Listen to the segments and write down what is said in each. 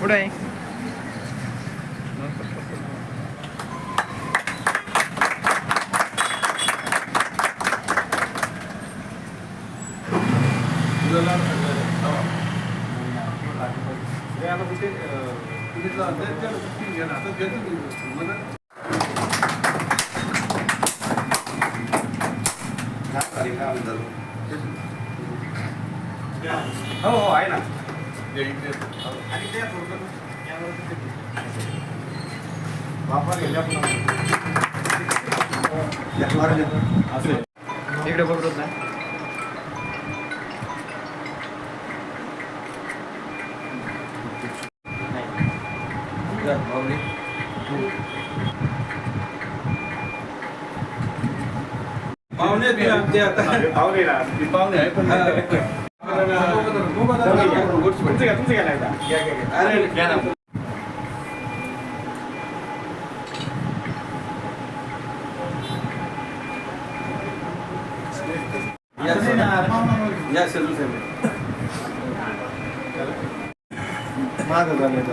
पुढे आहे. हो हो आहे ना. इकडे बघत ना. पाहुणे पाहुणे आहे पण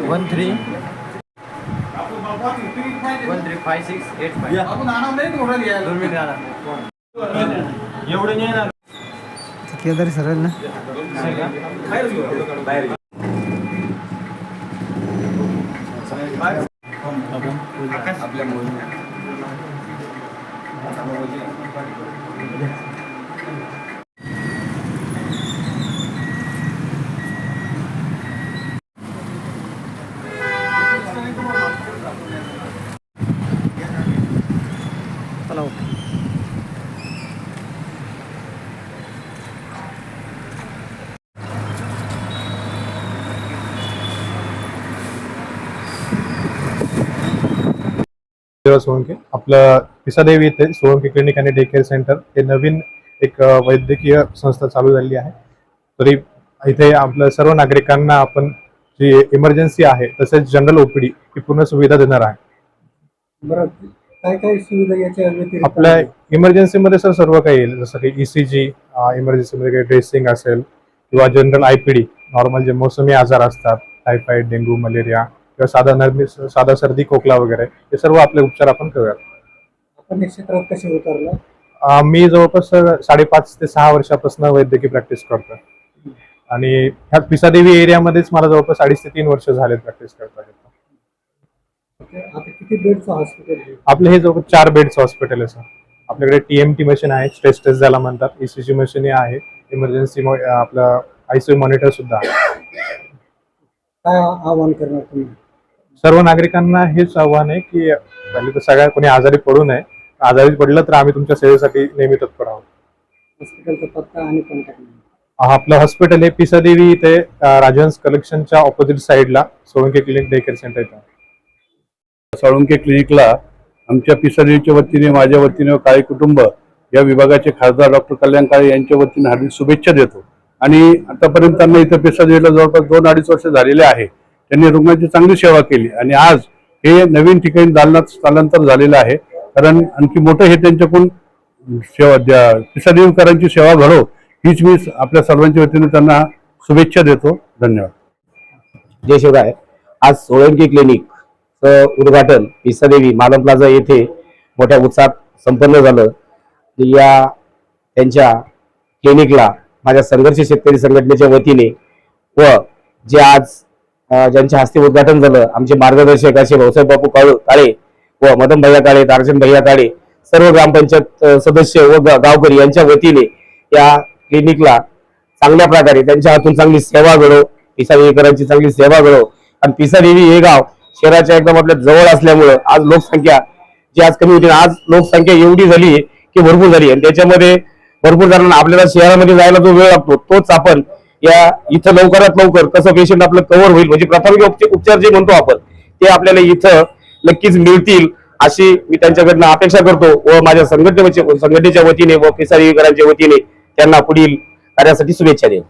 वन थ्री 135685. एवढे नाही येणार. केदारी सरळ ना आपल्या मुली चला सोळंके आपलं पिसादेवी येथे सोळंके क्लिनिक आणि डे केअर सेंटर हे नवीन एक वैद्यकीय संस्था चालू झाली आहे. तरी इथे आपल्या सर्व नागरिकांना आपण जी इमर्जन्सी आहे तसेच जनरल ओपीडी ही पूर्ण सुविधा देणार आहे. बरं काय काय सुविधा याच्या व्यतिरिक्त आपल्या इमर्जन्सीमध्ये सर सर्व काही येईल, जसं की ECG, इमर्जन्सीमध्ये काही ड्रेसिंग असेल किंवा जनरल IPD नॉर्मल जे मोसमी आजार असतात, टायफॉइड, डेंग्यू, मलेरिया किंवा साधा सर्दी खोकला वगैरे हे सर्व आपले उपचार आपण करूयात. आपण या क्षेत्रात कसे उतरला? मी जवळपास 5.5 ते 6 वर्षापासून वैद्यकीय प्रॅक्टिस करतो आणि ह्या पिसादेवी एरियामध्येच मला जवळपास 2.5 ते 3 वर्ष झाले प्रॅक्टिस करता. आता किती बेडचं हॉस्पिटल आहे? आपलं हे जवळपास 4 बेडचं हॉस्पिटल आहे सर. आपल्याकडे TMT मशीन आहे, स्ट्रेस टेस्ट ज्याला म्हणतात, ECG मशीन आहे, इमर्जन्सी आपलं ICU मॉनिटर सुद्धा आहे. काय आवाहन करणार तुम्ही? सर्व नागरिकांना हेच आव्हान आहे की पहिले तर सगळ्या कोणी आजारी पडू नये. आजारी पडलं तर आम्ही तुमच्या सेवेसाठी नेहमी तत्पर आहोत. हॉस्पिटलचा पत्ता आणि कॉन्टॅक्ट नंबर. आपलं हॉस्पिटल हे पिसादेवी इथे राजहंस कलेक्शनच्या ऑपोजिट साईडला Solanke clinic day care centre आहे. सोळंके क्लिनिकला आमच्या पिसादेवीच्या वतीने, माझ्या वतीने व काळे कुटुंब या विभागाचे खासदार डॉक्टर कल्याण काळे यांच्या वतीने हार्दिक शुभेच्छा देतो. आणि आतापर्यंत त्यांना इथं पिसादेवीला जवळपास 2-2.5 वर्ष झालेले आहे. त्यांनी रुग्णांची चांगली सेवा केली आणि आज हे नवीन ठिकाणी दालनात स्थलांतर झालेलं आहे. कारण आणखी मोठं हे त्यांच्याकडून सेवा पिसादेवीकरांची सेवा घडो हीच मी आपल्या सर्वांच्या वतीने त्यांना शुभेच्छा देतो. धन्यवाद. जय शिवराय. आज सोळंके क्लिनिक उद्घाटन पिसादेवी मालम प्लाझा येथे मोठ्या उत्साहात संपन्न झालं. या त्यांच्या क्लिनिकला माझ्या संघर्ष शेतकरी संघटनेच्या वतीने व जे आज ज्यांच्या हस्ते उद्घाटन झालं, आमचे मार्गदर्शक असे भाऊसाहेब बापू काळे व मदन भैया काळे, तारचंद भैया काळे, सर्व ग्रामपंचायत सदस्य व गावकरी यांच्या वतीने या क्लिनिकला चांगल्या प्रकारे त्यांच्या हातून चांगली सेवा घडो, पिसादेवीकरांची चांगली सेवा घडो. आणि पिसादेवी हे गाव शहराच्या एकदम आपल्या जवळ असल्यामुळं आज लोकसंख्या जी आज कमी होती, आज लोकसंख्या एवढी झाली की भरपूर झाली. आणि त्याच्यामध्ये भरपूर जणांना आपल्याला शहरामध्ये जायला जो वेळ लागतो तोच आपण या इथं लवकरात लवकर कसं पेशंट आपलं कव्हर होईल, म्हणजे प्राथमिक उपचार जे म्हणतो आपण ते आपल्याला इथं नक्कीच मिळतील अशी मी त्यांच्याकडनं अपेक्षा करतो व माझ्या संघटनेच्या वतीने व पिसादेवीकरांच्या वतीने त्यांना पुढील कार्यासाठी शुभेच्छा देतो.